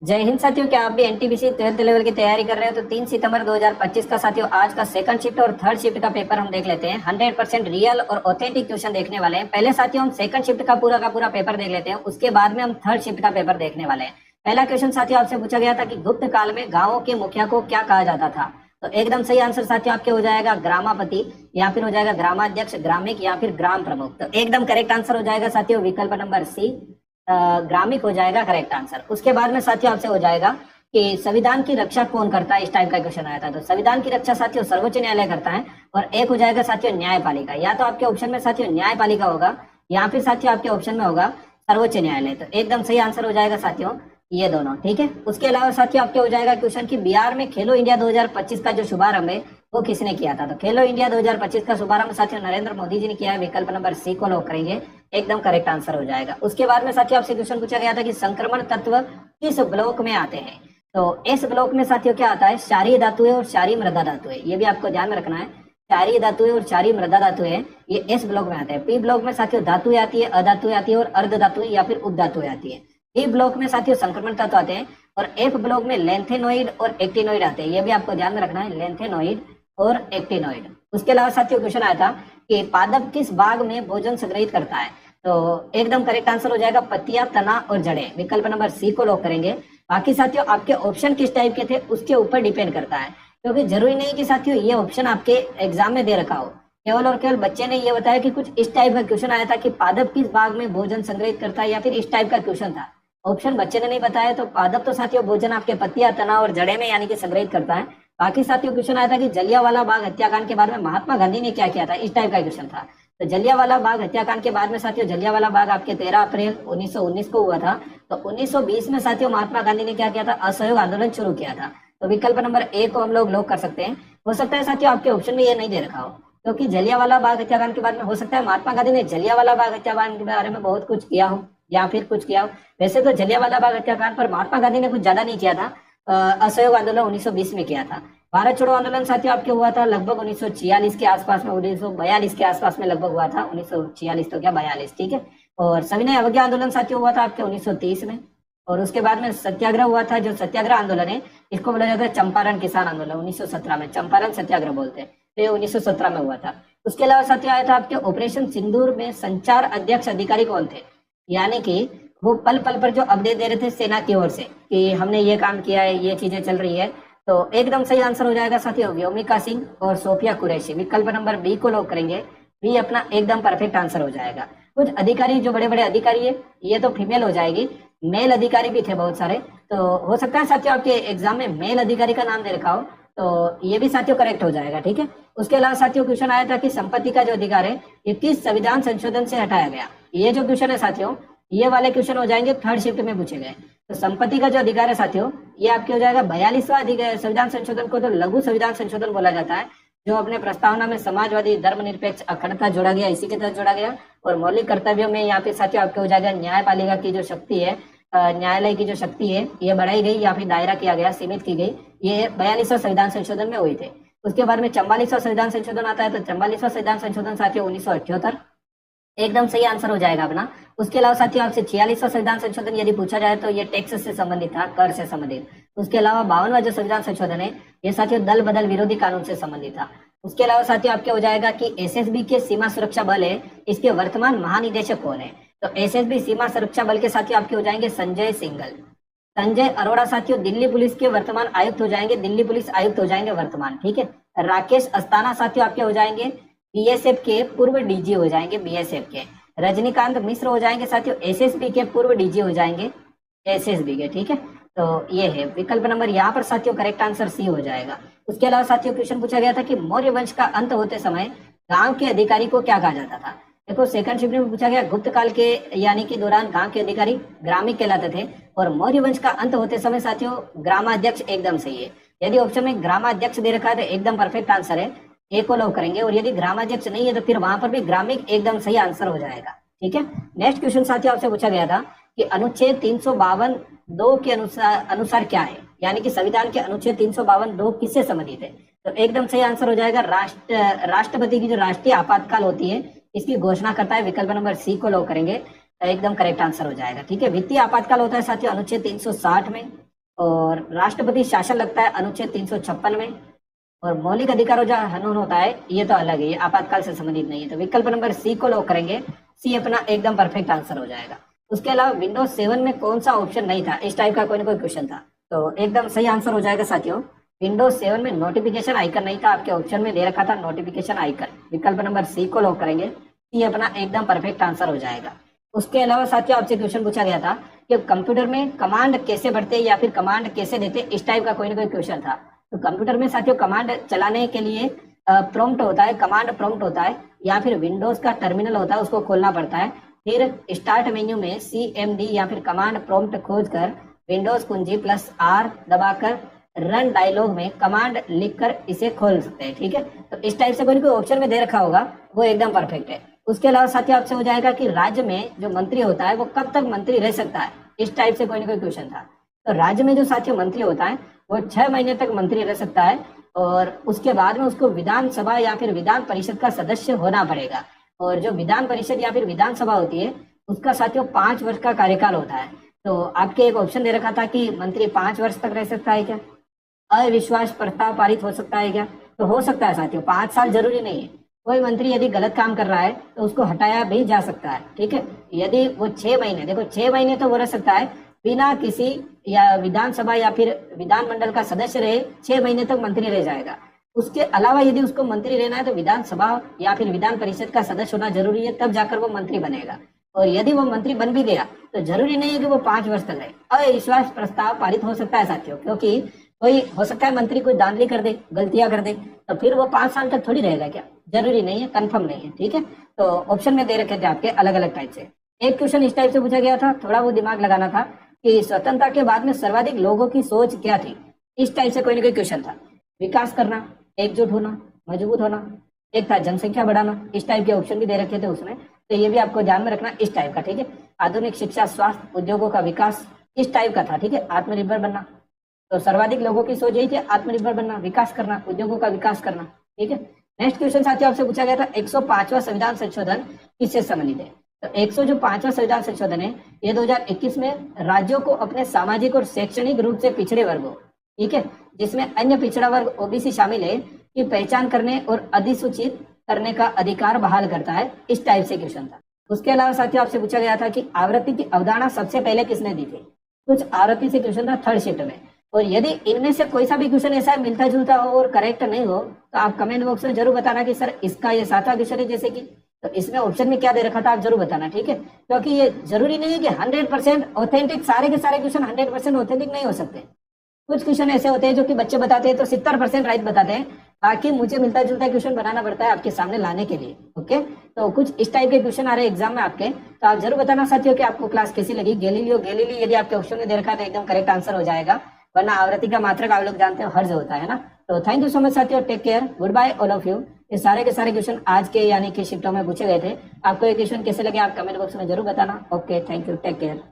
जय हिंद साथियों, क्या आप भी एनटीपीसी 12th लेवल की तैयारी कर रहे हो? तो 3 सितंबर 2025 का साथियों आज का सेकंड शिफ्ट और थर्ड शिफ्ट का पेपर हम देख लेते हैं। 100% रियल और ऑथेंटिक क्वेश्चन देखने वाले हैं। पहले साथियों हम सेकंड शिफ्ट का पूरा पेपर देख लेते हैं, उसके बाद में हम थर्ड शिफ्ट का पेपर देखने वाले हैं। पहला क्वेश्चन साथियों आपसे पूछा गया था कि गुप्त काल में गाँवों के मुखिया को क्या कहा जाता था। तो एकदम सही आंसर साथियों आपके हो जाएगा ग्रामापति, या फिर हो जाएगा ग्रामाध्यक्ष, ग्रामिक, या फिर ग्राम प्रमुख। तो एकदम करेक्ट आंसर हो जाएगा साथियों विकल्प नंबर सी, ग्रामिक हो जाएगा करेक्ट आंसर। उसके बाद में साथियों आपसे हो जाएगा कि संविधान की रक्षा कौन करता है। इस टाइप का क्वेश्चन आया था। तो संविधान की रक्षा साथियों सर्वोच्च न्यायालय करता है। और एक हो जाएगा साथियों न्यायपालिका। या तो आपके ऑप्शन में साथियों न्यायपालिका होगा, या फिर साथियों आपके ऑप्शन में होगा सर्वोच्च न्यायालय। तो एकदम सही आंसर हो जाएगा साथियों ये दोनों, ठीक है। उसके अलावा साथियों आपके हो जाएगा क्वेश्चन कि बिहार में खेलो इंडिया 2025 का जो शुभारंभ है वो किसने किया था। तो खेलो इंडिया 2025 का शुभारंभ साथियों नरेंद्र मोदी जी ने किया है। विकल्प नंबर सी को लॉक करेंगे, एकदम करेक्ट आंसर हो जाएगा। उसके बाद में साथियों आपसे क्वेश्चन पूछा गया था कि संक्रमण तत्व किस ब्लॉक में आते हैं। तो इस ब्लॉक में साथियों क्या आता है, क्षारीय धातुएं और क्षारीय मृदा धातुएं। ये भी आपको ध्यान में रखना है। क्षारीय धातुएं और क्षारीय मृदा धातुएं ये इस ब्लॉक में आते हैं। पी ब्लॉक में साथियों धातुएं आती है, अधातुएं आती है और अर्ध धातुएं या फिर उपधातुएं आती है। डी ब्लॉक में साथियों संक्रमण तत्व आते हैं। और एफ ब्लॉक में लेंथेनोइड और एक्टिनोइड आते हैं। ये भी आपको ध्यान में रखना है, लेंथेनोइड और एक्टिनोइड। उसके अलावा साथियों क्वेश्चन आया था कि पादप किस भाग में भोजन संग्रहित करता है। तो एकदम करेक्ट आंसर हो जाएगा पत्तियां, तना और जड़ें। विकल्प नंबर सी को लॉक करेंगे। बाकी साथियों आपके ऑप्शन किस टाइप के थे उसके ऊपर डिपेंड करता है, क्योंकि जरूरी नहीं कि साथियों ये ऑप्शन आपके एग्जाम में दे रखा हो। केवल और केवल बच्चे ने ये बताया कि कुछ इस टाइप का क्वेश्चन आया था कि पादप किस भाग में भोजन संग्रहित करता है, या फिर इस टाइप का क्वेश्चन था। ऑप्शन बच्चे ने नहीं बताया। तो पादप तो साथियों भोजन आपके पत्तियां, तना और जड़े में यानी कि संग्रहित करता है। बाकी साथियों क्वेश्चन आया था कि जलियांवाला बाग हत्याकांड के बारे में महात्मा गांधी ने क्या किया था। इस टाइप का क्वेश्चन था। तो जलियांवाला बाग हत्याकांड के बाद में साथियों जलियांवाला बाग आपके 13 अप्रैल 1919 को हुआ था। तो 1920 में साथियों महात्मा गांधी ने क्या किया था, असहयोग आंदोलन शुरू किया था। तो विकल्प नंबर ए को हम लोग लॉक कर सकते हैं। हो सकता है साथियों आपके ऑप्शन में ये नहीं दे रखा हो, क्योंकि जलियांवाला बाग हत्याकांड के बाद में हो सकता है महात्मा गांधी ने जलियांवाला बाग हत्याकांड के बारे में बहुत कुछ किया हो, या फिर कुछ किया हो। वैसे तो जलियांवाला बाग हत्याकांड पर महात्मा गांधी ने कुछ ज्यादा नहीं किया था। असहयोग आंदोलन 1920 में किया था। भारत छोड़ो आंदोलन साथियों आपके हुआ था लगभग 1946 के आसपास में, 1942 के आसपास में लगभग हुआ था। 1946 तो क्या 42, ठीक है। और सविनय अवज्ञा आंदोलन साथियों हुआ था आपके 1930 में। और उसके बाद में सत्याग्रह हुआ था। जो सत्याग्रह आंदोलन है इसको बोला जाता है चंपारण किसान आंदोलन। 1917 में चंपारण सत्याग्रह बोलते हैं। तो ये 1917 में हुआ था। उसके अलावा साथियों आया था आपके ऑपरेशन सिंदूर में संचार अध्यक्ष अधिकारी कौन थे, यानी कि वो पल पल पर जो अपडेट दे रहे थे सेना की ओर से कि हमने ये काम किया है, ये चीजें चल रही है। तो एकदम सही आंसर हो जाएगा साथियों व्योमिका सिंह और सोफिया कुरैशी। विकल्प नंबर बी को लॉक करेंगे। बी अपना एकदम परफेक्ट आंसर हो जाएगा। कुछ अधिकारी जो बड़े बड़े अधिकारी है ये तो फीमेल हो जाएगी, मेल अधिकारी भी थे बहुत सारे। तो हो सकता है साथियों आपके एग्जाम में मेल अधिकारी का नाम दे रखा हो, तो ये भी साथियों करेक्ट हो जाएगा, ठीक है। उसके अलावा साथियों क्वेश्चन आया था कि संपत्ति का जो अधिकार है ये किस संविधान संशोधन से हटाया गया। ये जो क्वेश्चन है साथियों ये वाले क्वेश्चन हो जाएंगे थर्ड शिफ्ट में पूछे गए। तो संपत्ति का जो अधिकार है साथियों ये आपके हो जाएगा 42वां संविधान संशोधन को तो लघु संविधान संशोधन बोला जाता है, जो अपने प्रस्तावना में समाजवादी, धर्मनिरपेक्ष, अखंडता जोड़ा गया, इसी के तहत जोड़ा गया। और मौलिक कर्तव्यों में यहाँ पे साथियों आपके हो जाएगा न्यायपालिका की जो शक्ति है, न्यायालय की जो शक्ति है ये बढ़ाई गई या फिर दायरा किया गया, सीमित की गई। ये 42वां संविधान संशोधन में हुए थे। उसके बाद में 44वां संविधान संशोधन आता है। तो 44वां संविधान संशोधन साथियों 1978, एकदम सही आंसर हो जाएगा अपना। उसके अलावा साथियों आपसे 46वां संविधान संशोधन यदि पूछा जाए तो ये टैक्स से संबंधित था, कर से संबंधित। उसके अलावा 52वां जो संविधान संशोधन है ये साथियों दल बदल विरोधी कानून से संबंधित था। उसके अलावा साथियों आपके हो जाएगा कि एसएसबी के सीमा सुरक्षा बल है इसके वर्तमान महानिदेशक कौन है। तो एसएसबी सीमा सुरक्षा बल के साथियों आपके हो जाएंगे संजय सिंघल। संजय अरोड़ा साथियों दिल्ली पुलिस के वर्तमान आयुक्त हो जाएंगे, दिल्ली पुलिस आयुक्त हो जाएंगे वर्तमान, ठीक है। राकेश अस्थाना साथियों आपके हो जाएंगे बीएसएफ के पूर्व डीजी हो जाएंगे, बीएसएफ के। रजनीकांत मिश्र हो जाएंगे साथियों एसएसबी के पूर्व डीजी हो जाएंगे, एसएसबी के, ठीक है। तो ये है विकल्प नंबर यहाँ पर साथियों करेक्ट आंसर सी हो जाएगा। उसके अलावा साथियों क्वेश्चन पूछा गया था कि मौर्य वंश का अंत होते समय गांव के अधिकारी को क्या कहा जाता था। देखो सेकंड शिफ्ट में पूछा गया गुप्त काल के यानी कि दौरान गांव के अधिकारी ग्रामिक कहलाते थे, और मौर्य वंश का अंत होते समय साथियों ग्रामाध्यक्ष एकदम सही है। यदि ऑप्शन में ग्रामाध्यक्ष दे रखा है तो एकदम परफेक्ट आंसर है, ए को लॉक करेंगे। और यदि ग्रामाध्यक्ष नहीं है तो फिर वहां पर भी ग्रामिक एकदम सही आंसर हो जाएगा, ठीक है। नेक्स्ट क्वेश्चन साथियों आपसे पूछा गया था कि अनुच्छेद 352(2) के अनुसार क्या है, यानी कि संविधान के अनुच्छेद 352(2) किससे संबंधित है। तो एकदम सही आंसर हो जाएगा राष्ट्रपति की जो राष्ट्रीय आपातकाल होती है इसकी घोषणा करता है। विकल्प नंबर सी को लॉक करेंगे, एकदम करेक्ट आंसर हो जाएगा, ठीक है। वित्तीय आपातकाल होता है साथियों अनुच्छेद 360 में। और राष्ट्रपति शासन लगता है अनुच्छेद 356 में। और मौलिक अधिकारों जो कानून होता है ये तो अलग है, ये आपातकाल से संबंधित नहीं है। तो विकल्प नंबर सी को लॉक करेंगे, सी अपना एकदम परफेक्ट आंसर हो जाएगा। उसके अलावा विंडोज 7 में कौन सा ऑप्शन नहीं था, इस टाइप का कोई ना कोई क्वेश्चन था, तो एकदम सही आंसर हो जाएगा साथियों। विंडोज 7 में नोटिफिकेशन आइकन नहीं था, आपके ऑप्शन में दे रखा था नोटिफिकेशन आइकन। विकल्प नंबर सी को लॉक करेंगे, सी अपना एकदम परफेक्ट आंसर हो जाएगा। उसके अलावा साथियों आपसे क्वेश्चन पूछा गया था कि कंप्यूटर में कमांड कैसे बढ़ते या फिर कमांड कैसे देते, इस टाइप का कोई ना कोई क्वेश्चन था। तो कंप्यूटर में साथियों कमांड चलाने के लिए प्रॉम्प्ट होता है, कमांड प्रॉम्प्ट होता है, या फिर विंडोज का टर्मिनल होता है, उसको खोलना पड़ता है। फिर स्टार्ट मेन्यू में CMD या फिर कमांड प्रॉम्प्ट खोज कर विंडोज कुंजी +R दबाकर रन डायलॉग में कमांड लिखकर इसे खोल सकते हैं। ठीक है, तो इस टाइप से कोई कोई ऑप्शन में दे रखा होगा, वो एकदम परफेक्ट है। उसके अलावा साथियों आपसे हो जाएगा कि राज्य में जो मंत्री होता है वो कब तक मंत्री रह सकता है, इस टाइप से कोई ना कोई क्वेश्चन था। तो राज्य में जो साथियों मंत्री होता है वो 6 महीने तक मंत्री रह सकता है, और उसके बाद में उसको विधानसभा या फिर विधान परिषद का सदस्य होना पड़ेगा। और जो विधान परिषद या फिर विधानसभा होती है उसका साथियों 5 वर्ष का कार्यकाल होता है। तो आपके एक ऑप्शन दे रखा था कि मंत्री 5 वर्ष तक रह सकता है क्या, अविश्वास प्रस्ताव पारित हो सकता है क्या, तो हो सकता है साथियों, 5 साल जरूरी नहीं है। कोई मंत्री यदि गलत काम कर रहा है तो उसको हटाया भी जा सकता है। ठीक है, यदि वो 6 महीने, देखो 6 महीने तो वो रह सकता है बिना किसी या विधानसभा या फिर विधानमंडल का सदस्य रहे, 6 महीने तक मंत्री रह जाएगा। उसके अलावा यदि उसको मंत्री रहना है तो विधानसभा या फिर विधान परिषद का सदस्य होना जरूरी है, तब जाकर वो मंत्री बनेगा। और यदि वो मंत्री बन भी गया तो जरूरी नहीं है कि वो 5 वर्ष तक रहे। अविश्वास प्रस्ताव पारित हो सकता है साथियों, क्योंकि कोई हो सकता है मंत्री कोई धांधली कर दे, गलतियां कर दे, तो फिर वो 5 साल तक थोड़ी रहेगा क्या, जरूरी नहीं है, कंफर्म नहीं है। ठीक है, तो ऑप्शन में दे रखे थे आपके अलग अलग टाइप से। एक क्वेश्चन इस टाइप से पूछा गया था, थोड़ा वो दिमाग लगाना था कि स्वतंत्रता के बाद में सर्वाधिक लोगों की सोच क्या थी, इस टाइप से कोई ना कोई क्वेश्चन था। विकास करना, एकजुट होना, मजबूत होना, एक था जनसंख्या बढ़ाना, इस टाइप के ऑप्शन भी दे रखे थे उसमें, तो ये भी आपको ध्यान में रखना इस टाइप का। ठीक है, आधुनिक शिक्षा, स्वास्थ्य, उद्योगों का विकास, इस टाइप का था। ठीक है, आत्मनिर्भर बनना, तो सर्वाधिक लोगों की सोच यही थी, आत्मनिर्भर बनना, विकास करना, उद्योगों का विकास करना। ठीक है, नेक्स्ट क्वेश्चन साथियों आपसे पूछा गया था 105वां संविधान संशोधन किससे संबंधित है। तो 105वां संविधान संशोधन है ये 2021 में राज्यों को अपने सामाजिक और शैक्षणिक रूप से पिछड़े वर्गों, ठीक है, जिसमें अन्य पिछड़ा वर्ग OBC शामिल है, की पहचान करने और अधिसूचित करने का अधिकार बहाल करता है, इस टाइप से क्वेश्चन था। उसके अलावा साथियों आपसे पूछा गया था कि आवृत्ति की अवधारणा सबसे पहले किसने दी थी। कुछ आवृत्ति से क्वेश्चन था 3rd शिफ्ट में, और यदि इनमें से कोई सा भी क्वेश्चन ऐसा मिलता जुलता हो और करेक्ट नहीं हो तो आप कमेंट बॉक्स में जरूर बताना कि सर इसका ये 7वां क्वेश्चन है, जैसे कि तो इसमें ऑप्शन में क्या दे रखा था आप जरूर बताना। ठीक है, क्योंकि ये जरूरी नहीं है कि 100% ऑथेंटिक, सारे के सारे क्वेश्चन 100% ऑथेंटिक नहीं हो सकते। कुछ क्वेश्चन ऐसे होते हैं जो कि बच्चे बताते हैं तो 70% राइट बताते हैं, बाकी मुझे मिलता जुलता क्वेश्चन बनाना पड़ता है आपके सामने लाने के लिए। ओके, तो कुछ इस टाइप के क्वेश्चन आ रहे हैं एग्जाम में आपके, तो आप जरूर बताना साथियों कि आपको क्लास कैसी लगी। गैलीलियो यदि आपके ऑप्शन में दे रखा है तो एकदम करेक्ट आंसर हो जाएगा, वरना आवृत्ति का मात्रक आप लोग जानते हो हर्ज होता है ना। तो थैंक यू सो मच साथियों, take care, good bye all of you. ये सारे के सारे क्वेश्चन आज के यानी कि शिफ्टों में पूछे गए थे। आपको ये क्वेश्चन कैसे लगे आप कमेंट बॉक्स में जरूर बताना। Okay, thank you, take care.